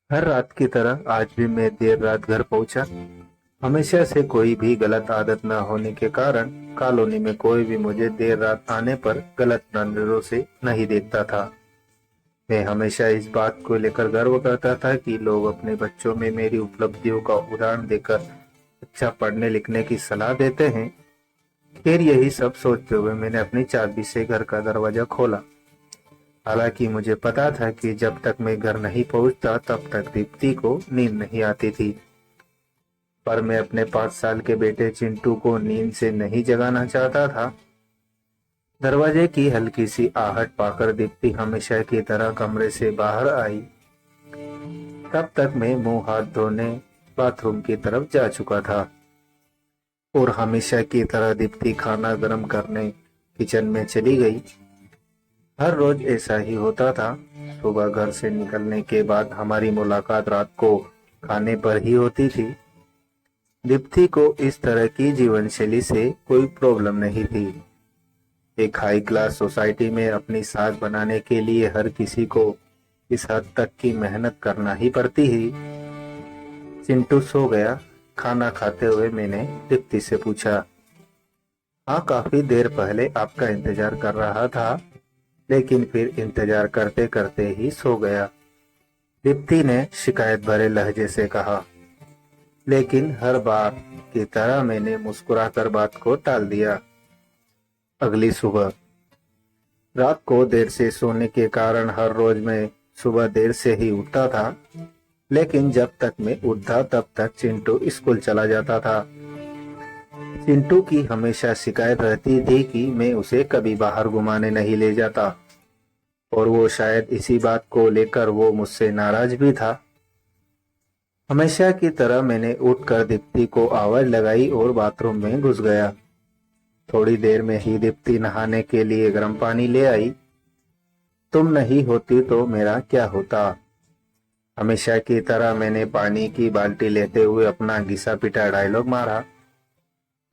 हर रात की तरह आज भी मैं देर रात घर पहुंचा। हमेशा से कोई भी गलत आदत न होने के कारण कॉलोनी में कोई भी मुझे देर रात आने पर गलत नजरों से नहीं देखता था। मैं हमेशा इस बात को लेकर गर्व करता था कि लोग अपने बच्चों में मेरी उपलब्धियों का उदाहरण देकर अच्छा पढ़ने लिखने की सलाह देते हैं। फिर यही सब सोचते हुए मैंने अपनी चाबी से घर का दरवाजा खोला। हालांकि मुझे पता था कि जब तक मैं घर नहीं पहुंचता तब तक दीप्ति को नींद नहीं आती थी। पर मैं अपने 5 साल के बेटे चिंटू को नींद से नहीं जगाना चाहता था। दरवाजे की हल्की सी आहट पाकर दीप्ति हमेशा की तरह कमरे से बाहर आई। तब तक मैं मुंह हाथ धोने बाथरूम की तरफ जा चुका था और हमेशा की तरह दीप्ति खाना गर्म करने किचन में चली गई। हर रोज ऐसा ही होता था। सुबह घर से निकलने के बाद हमारी मुलाकात रात को खाने पर ही होती थी। दीप्ति को इस तरह की जीवन शैली से कोई प्रॉब्लम नहीं थी। एक हाई क्लास सोसाइटी में अपनी साख बनाने के लिए हर किसी को इस हद तक की मेहनत करना ही पड़ती है। चिंटू सो गया। खाना खाते हुए मैंने दीप्ति से पूछा, हाँ काफी देर पहले आपका इंतजार कर रहा था, लेकिन फिर इंतजार करते करते ही सो गया। दीप्ति ने शिकायत भरे लहजे से कहा। लेकिन हर बार की तरह मैंने मुस्कुराकर बात को टाल दिया। अगली सुबह रात को देर से सोने के कारण हर रोज मैं सुबह देर से ही उठता था, लेकिन जब तक मैं उठता तब तक चिंटू स्कूल चला जाता था। चिंटू की हमेशा शिकायत रहती थी कि मैं उसे कभी बाहर घुमाने नहीं ले जाता, और वो शायद इसी बात को लेकर वो मुझसे नाराज भी था। हमेशा की तरह मैंने उठकर दीप्ति को आवाज लगाई और बाथरूम में घुस गया। थोड़ी देर में ही दीप्ति नहाने के लिए गर्म पानी ले आई। तुम नहीं होती तो मेरा क्या होता। हमेशा की तरह मैंने पानी की बाल्टी लेते हुए अपना घिसा पिटा डायलॉग मारा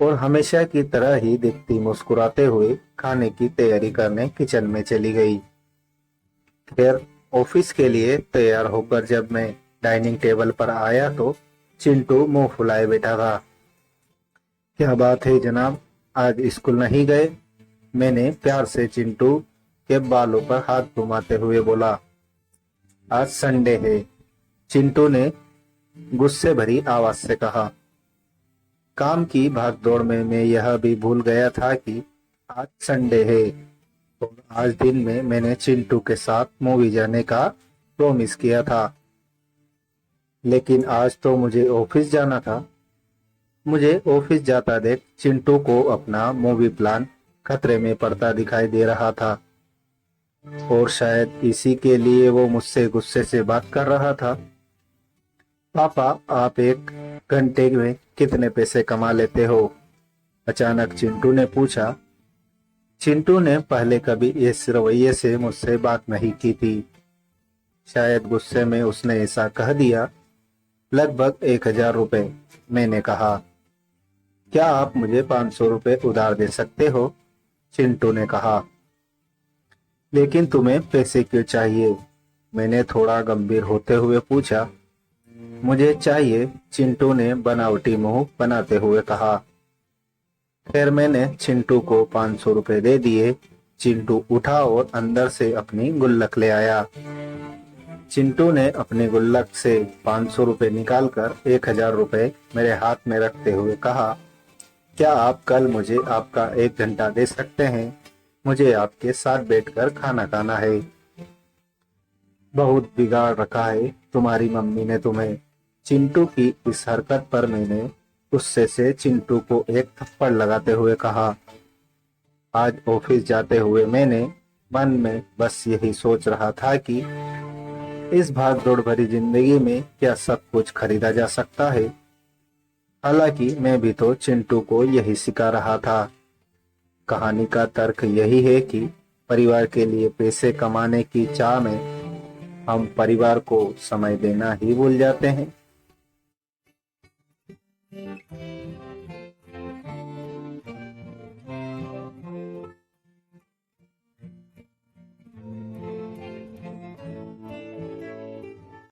और हमेशा की तरह ही दीप्ति मुस्कुराते हुए खाने की तैयारी करने किचन में चली गई। खैर, ऑफिस के लिए तैयार होकर जब मैं डाइनिंग टेबल पर आया तो चिंटू मुंह फुलाए बैठा था। क्या बात है जनाब, आज स्कूल नहीं गए? मैंने प्यार से चिंटू के बालों पर हाथ घुमाते हुए बोला। आज संडे है, चिंटू ने गुस्से भरी आवाज से कहा। काम की भागदौड़ में मैं यह भी भूल गया था कि आज संडे है, और आज दिन में मैंने चिंटू के साथ मूवी जाने का प्रॉमिस किया था। लेकिन आज तो मुझे ऑफिस जाना था। मुझे ऑफिस जाता देख चिंटू को अपना मूवी प्लान खतरे में पड़ता दिखाई दे रहा था, और शायद इसी के लिए वो मुझसे गुस्से से बात कर रहा था। पापा, आप एक घंटे में कितने पैसे कमा लेते हो? अचानक चिंटू ने पूछा। चिंटू ने पहले कभी इस रवैये से मुझसे बात नहीं की थी। शायद गुस्से में उसने ऐसा कह दिया। लगभग 1,000 रुपए, मैंने कहा। क्या आप मुझे 500 रुपए उधार दे सकते हो? चिंटू ने कहा। लेकिन तुम्हें पैसे क्यों चाहिए? मैंने थोड़ा गंभीर होते हुए पूछा। मुझे चाहिए, चिंटू ने बनावटी मुंह बनाते हुए कहा। फिर मैंने चिंटू को 500 रुपए दे दिए। चिंटू उठा और अंदर से अपनी गुल्लक ले आया। चिंटू ने अपने गुल्लक से 500 रुपए निकालकर 1,000 रुपए मेरे हाथ में रखते हुए कहा, क्या आप कल मुझे आपका 1 घंटा दे सकते हैं? मुझे आपके साथ बैठकर खाना खाना है। बहुत बिगाड़ रखा है तुम्हारी मम्मी ने तुम्हें। चिंटू की इस हरकत पर मैंने गुस्से से चिंटू को एक थप्पड़ लगाते हुए कहा। आज ऑफिस जाते हुए मैंने मन में बस यही सोच रहा था कि इस भागदौड़ भरी जिंदगी में क्या सब कुछ खरीदा जा सकता है। हालांकि मैं भी तो चिंटू को यही सिखा रहा था। कहानी का तर्क यही है कि परिवार के लिए पैसे कमाने की चाह में हम परिवार को समय देना ही भूल जाते हैं।